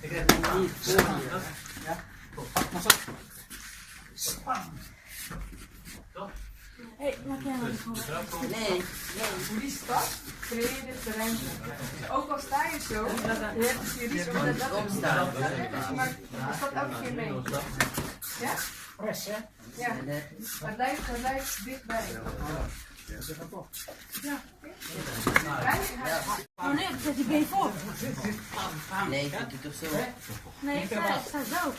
Ik heb het niet voor. Ja? Hé, maak jij maar gewoon. Nee. Hoe die stad creëerde de ruimte. Ook al sta je zo, je hebt hier iets om dat Opstaan. Dus je maakt de stad elke keer mee. Ja? Press, hè? Ja. Maar blijf dichtbij. Ja. Oh nee, zet die been voor. Nee, ik doe het toch zo. Nee, ik sta zo.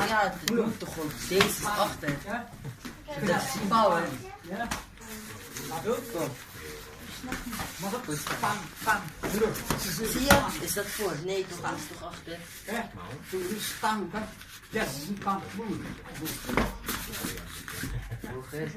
Ja, het moet toch gewoon. Deze is achter. Dat is power. Ja. Laat ook. Kom. Mag het? Pam, pam. Zie je? Is dat voor? Nee, toch? Dat is toch achter? Ja. Doe dus stanken. Ja, dat is een pam. Hoger.